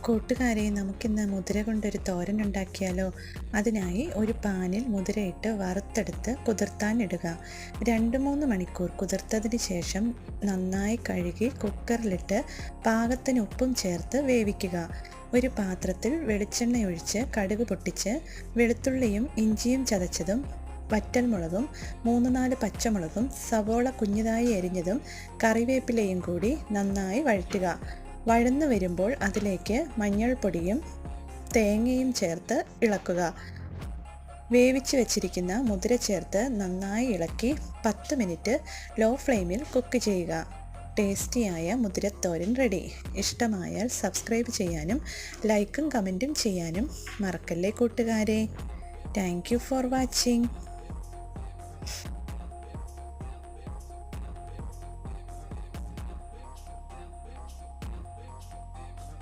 കൂട്ടുകാരെ, നമുക്കിന്ന് മുതിര കൊണ്ടൊരു തോരൻ ഉണ്ടാക്കിയാലോ? അതിനായി ഒരു പാനിൽ മുതിരയിട്ട് വറുത്തെടുത്ത് കുതിർത്താനിടുക. 2-3 മണിക്കൂർ കുതിർത്തതിന് ശേഷം നന്നായി കഴുകി കുക്കറിലിട്ട് പാകത്തിന് ഉപ്പും ചേർത്ത് വേവിക്കുക. ഒരു പാത്രത്തിൽ വെളിച്ചെണ്ണ ഒഴിച്ച് കടുക് പൊട്ടിച്ച് വെളുത്തുള്ളിയും ഇഞ്ചിയും ചതച്ചതും വറ്റൽമുളകും 3-4 പച്ചമുളകും സവോള കുഞ്ഞതായി എരിഞ്ഞതും കറിവേപ്പിലയും കൂടി നന്നായി വഴറ്റുക. വഴന്നു വരുമ്പോൾ അതിലേക്ക് മഞ്ഞൾപ്പൊടിയും തേങ്ങയും ചേർത്ത് ഇളക്കുക. വേവിച്ച് വെച്ചിരിക്കുന്ന മുതിര ചേർത്ത് നന്നായി ഇളക്കി 10 മിനിറ്റ് ലോ ഫ്ലെയിമിൽ കുക്ക് ചെയ്യുക. ടേസ്റ്റിയായ മുതിരത്തോരൻ റെഡി. ഇഷ്ടമായാൽ സബ്സ്ക്രൈബ് ചെയ്യാനും ലൈക്കും കമൻറ്റും ചെയ്യാനും മറക്കല്ലേ കൂട്ടുകാരെ. Thank you for watching.